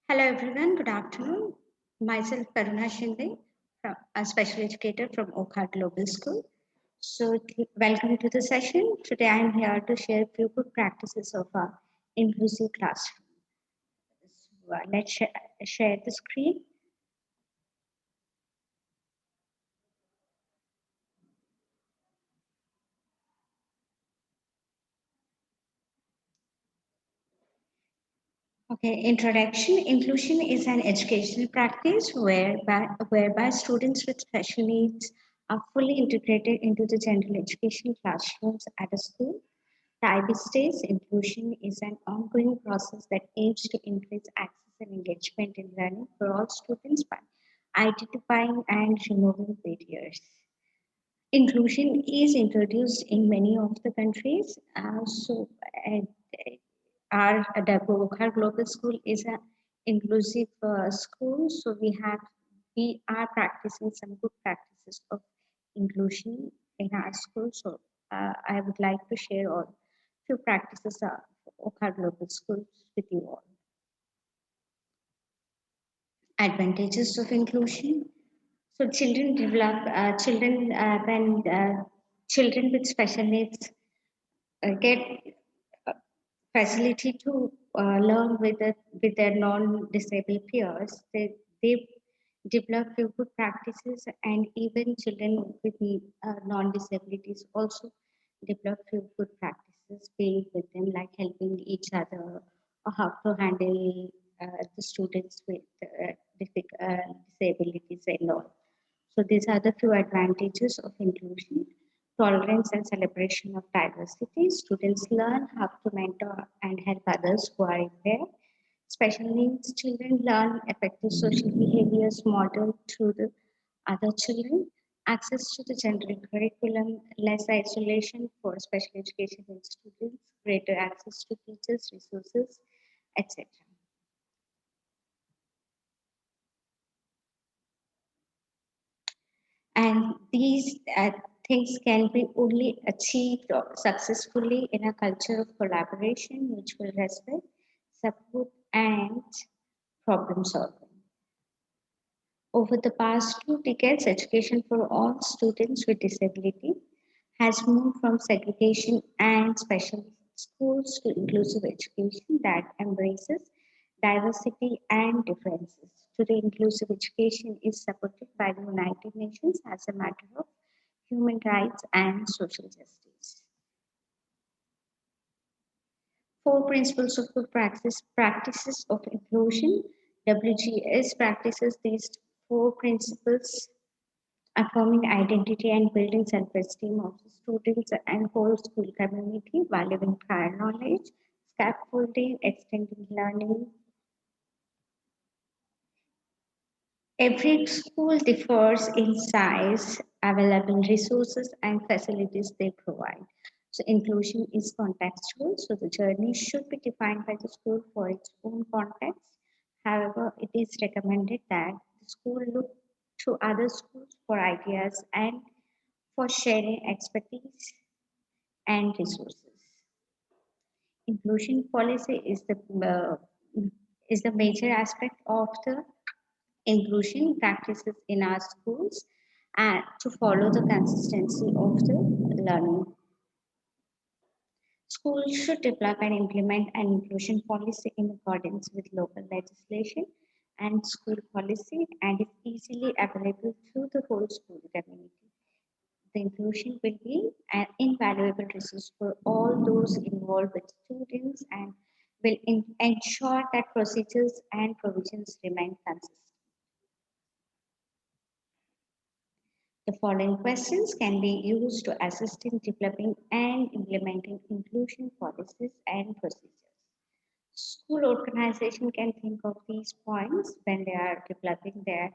Hello everyone, good afternoon. Myself Karuna Shinde, a special educator from Wockhardt Global School. Welcome to the session. Today I am here to share a few good practices of our inclusive classroom. Let's share the screen. Okay, introduction. Inclusion is an educational practice whereby students with special needs are fully integrated into the general education classrooms at a school. The IB stage inclusion is an ongoing process that aims to increase access and engagement in learning for all students by identifying and removing barriers. Inclusion is introduced in many of the countries. Uh, our Wockhardt Global School is an inclusive school, so we are practicing some good practices of inclusion in our school. I would like to share all few practices of Wockhardt Global Schools with you all. Advantages of inclusion. So when children with special needs get facility to learn with their non-disabled peers. They develop few good practices, and even children with non-disabilities also develop few good practices, being with them, like helping each other, or how to handle the students with disabilities and all. So these are the few advantages of inclusion. Tolerance and celebration of diversity. Students learn how to mentor and help others who are impaired. Special needs children learn effective social behaviors modeled through the other children. Access to the general curriculum, less isolation for special education students, greater access to teachers, resources, etc. And these things can be only achieved successfully in a culture of collaboration, mutual respect, support, and problem solving. Over the past 2 decades, education for all students with disability has moved from segregation and special schools to inclusive education that embraces diversity and differences. Today, inclusive education is supported by the United Nations as a matter of human rights and social justice. Four principles of good practice, practices of inclusion. WGS practices these four principles, affirming identity and building self-esteem of the students and whole school community, valuing prior knowledge, scaffolding, extending learning. Every school differs in size, available resources, and facilities they provide. So inclusion is contextual, so the journey should be defined by the school for its own context. However, it is recommended that the school look to other schools for ideas and for sharing expertise and resources. Inclusion policy is the major aspect of the inclusion practices in our schools and to follow the consistency of the learning. Schools should develop and implement an inclusion policy in accordance with local legislation and school policy and is easily available to the whole school community. The inclusion will be an invaluable resource for all those involved with students and will ensure that procedures and provisions remain consistent. The following questions can be used to assist in developing and implementing inclusion policies and procedures. School organization can think of these points when they are developing their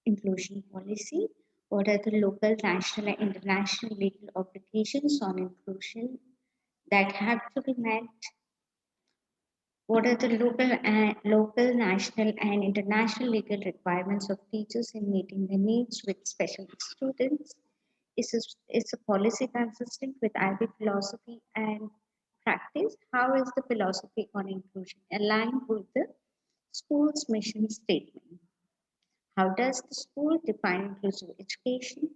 inclusion policy. What are the local, national, and international legal obligations on inclusion that have to be met? What are the local, national, and international legal requirements of teachers in meeting the needs with special students? Is a policy consistent with IB philosophy and practice? How is the philosophy on inclusion aligned with the School's mission statement. How does the school define inclusive education?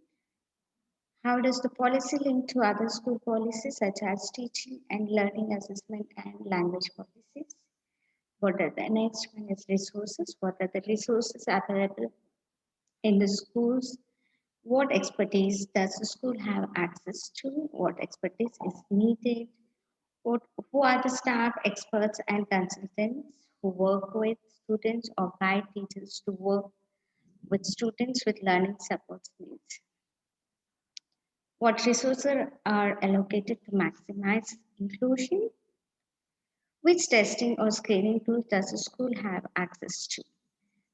How does the policy link to other school policies such as teaching and learning assessment and language policies? What are the next one is resources? What are the resources available in the schools? What expertise does the school have access to? What expertise is needed? What, who are the staff, experts, and consultants who work with students or guide teachers to work with students with learning support needs? What resources are allocated to maximize inclusion? Which testing or screening tools does the school have access to?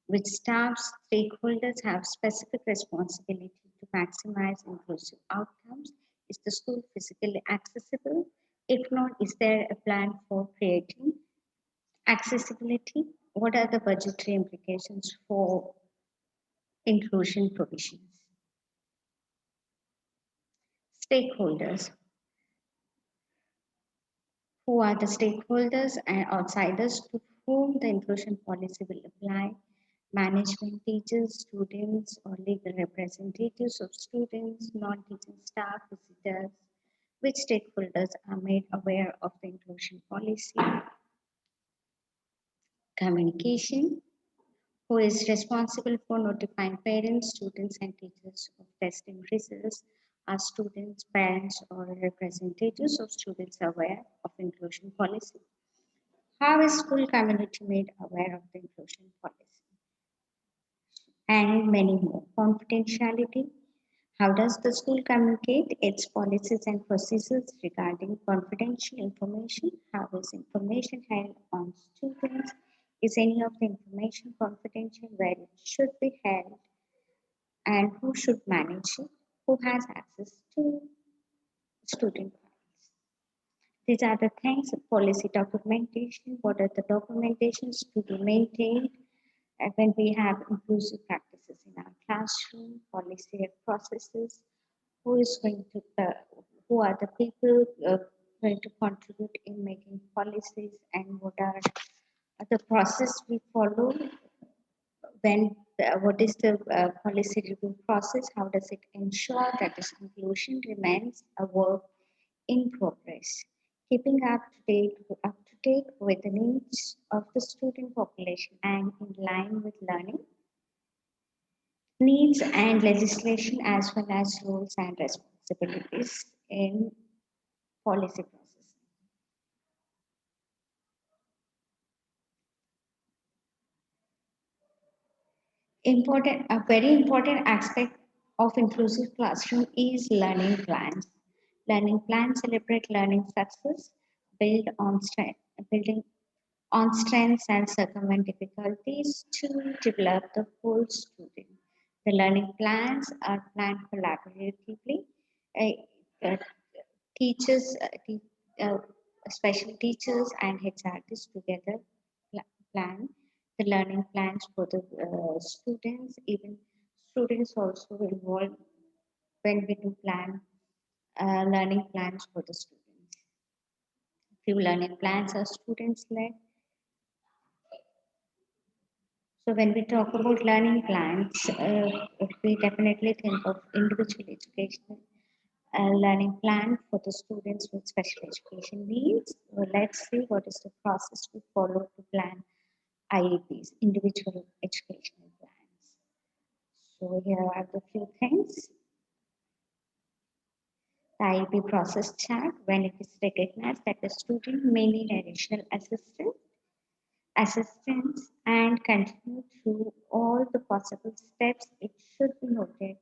Which staff stakeholders have specific responsibility to maximize inclusive outcomes? Is the school physically accessible? If not, is there a plan for creating accessibility? What are the budgetary implications for inclusion provisions? Stakeholders. Who are the stakeholders and outsiders to whom the inclusion policy will apply? Management, teachers, students, or legal representatives of students, non-teaching staff, visitors. Which stakeholders are made aware of the inclusion policy? Communication. Who is responsible for notifying parents, students, and teachers of testing results? Are students, parents, or representatives of students aware of inclusion policy? How is school community made aware of the inclusion policy? And many more. Confidentiality. How does the school communicate its policies and procedures regarding confidential information? How is information held on students? Is any of the information confidential where it should be held? And who should manage it? Who has access to student files? These are the things, policy documentation. What are the documentations to be maintained when we have inclusive practices in our classroom, policy and processes? Who is going to, who are the people going to contribute in making policies, and what are the process we follow when what is the policy review process? How does it ensure that this inclusion remains a work in progress, keeping up to date with the needs of the student population and in line with learning needs and legislation, as well as rules and responsibilities in policy process. A very important aspect of inclusive classroom is learning plans. Learning plans celebrate learning success, build on strength, building on strengths and circumvent difficulties to develop the whole student. The learning plans are planned collaboratively. Uh, uh, teachers, uh, special teachers, and HRTs together plan the learning plans for the students. Even students also involved when we do plan learning plans for the students. Few learning plans are students led. So when we talk about learning plans, we definitely think of individual educational learning plan for the students with special education needs. Well, let's see what is the process we follow to plan IEPs, individual educational plans. So here are the few things. The IEP process chart, when it is recognized that the student may need additional assistance and continue through all the possible steps, it should be noted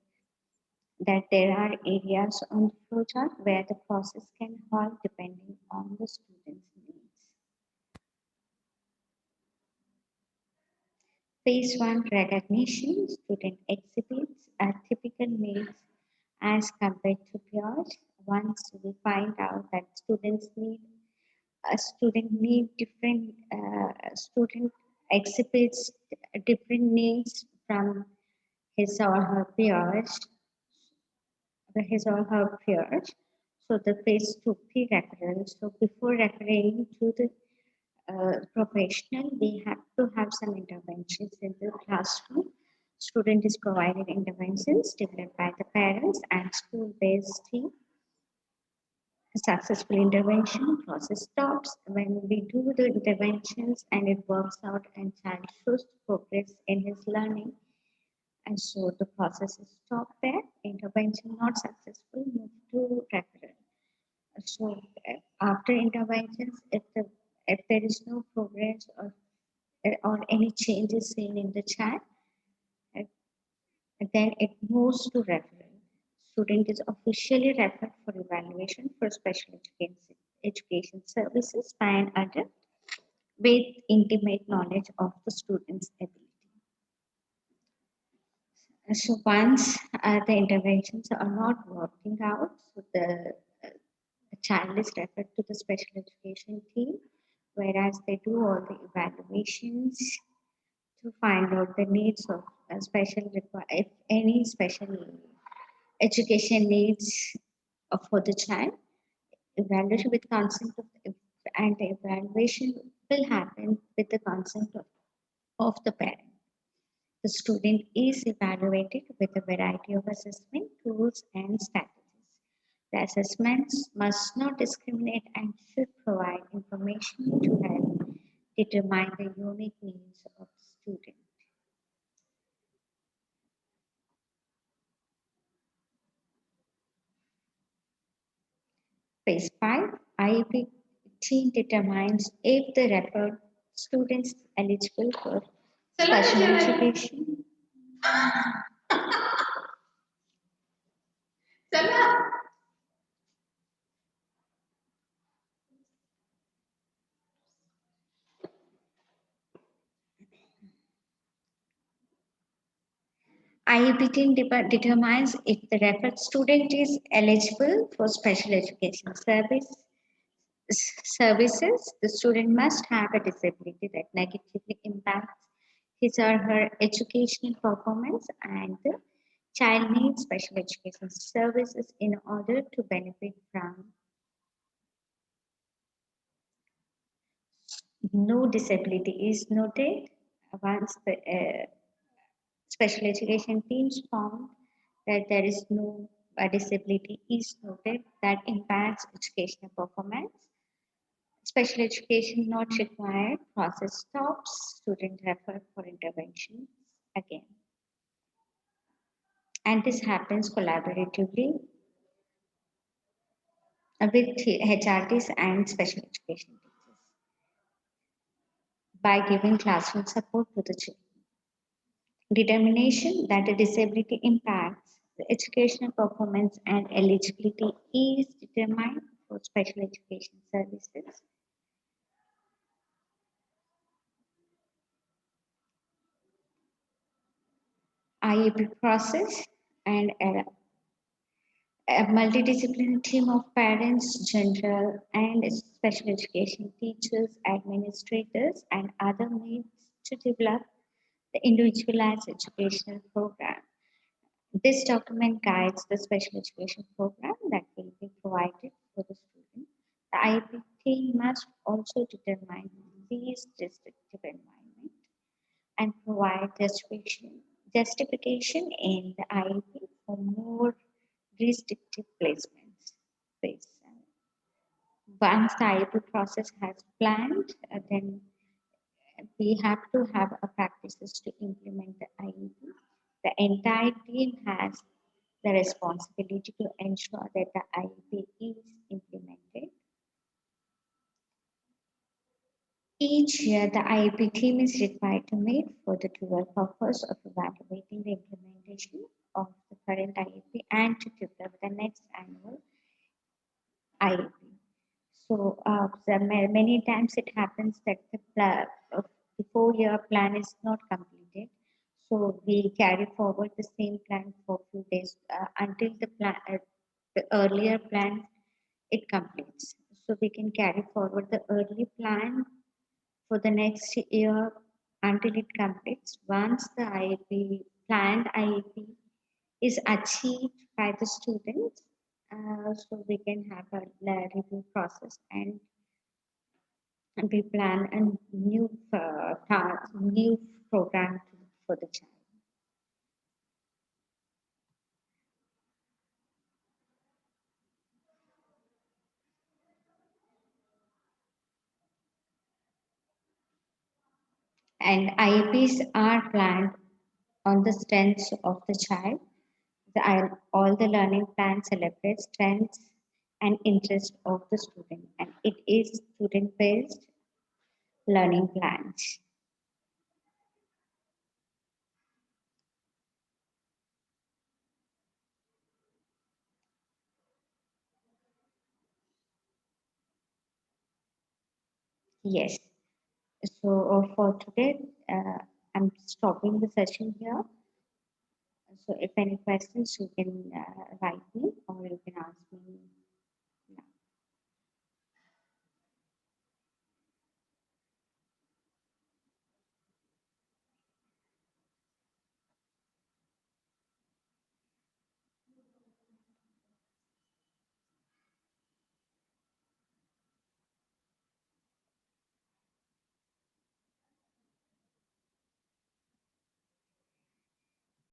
that there are areas on the flowchart where the process can halt depending on the student's needs. Phase 1 recognition, student exhibits typical needs as compared to peers. Once we find out that a student need different, student exhibits different needs from his or her peers, So the phase 2 pre-referral. So before referring to the professional, we have to have some interventions in the classroom. Student is provided interventions developed by the parents and school-based team. A successful intervention process stops when we do the interventions and it works out and child shows progress in his learning. And so the process is stopped there. Intervention not successful, move to referral. So after interventions, if there is no progress or any changes seen in the child, uh, then it moves to referral. Student is officially referred for evaluation for special education services by an adult with intimate knowledge of the student's ability. So once the interventions are not working out, so the child is referred to the special education team, whereas they do all the evaluations to find out the needs of if any special education needs for the child. Evaluation with consent and the evaluation will happen with the consent of the parent. The student is evaluated with a variety of assessment tools and strategies. The assessments must not discriminate and should provide information to help determine the unique needs of the student. Phase 5, IEP team determines if the referred student is eligible for special education. IEP team determines if the referred student is eligible for special education services. The student must have a disability that negatively impacts his or her educational performance, and the child needs special education services in order to benefit from. No disability is noted once the special education teams found that there is no disability is noted that impacts educational performance. Special education not required, process stops, student referred for interventions again. And this happens collaboratively with HRTs and special education teachers by giving classroom support to the children. Determination that a disability impacts the educational performance and eligibility is determined for special education services. IEP process and a multidisciplinary team of parents, general and special education teachers, administrators, and other needs to develop the individualized educational program. This document guides the special education program that will be provided for the student. The IEP team must also determine the least restrictive environment and provide justification in the IEP for more restrictive placements. Phase 7. Once the IEP process has planned, then we have to have a practices to implement the IEP. The entire team has the responsibility to ensure that the IEP is implemented. Each year, the IEP team is required to meet for the dual purpose of evaluating the implementation of the current IEP and to develop the next annual IEP. So, many times it happens that the 4-year plan is not completed. So we carry forward the same plan for a few days until the earlier plan it completes. So we can carry forward the early plan for the next year until it completes. Once the planned IEP is achieved by the students, so we can have a review process and and we plan a new task, new program for the child. And IEPs are planned on the strengths of the child. All the learning plans celebrate strengths and interests of the student, and it is student-based learning plans. Yes. So for today, I'm stopping the session here. So if any questions, you can write me or you can ask me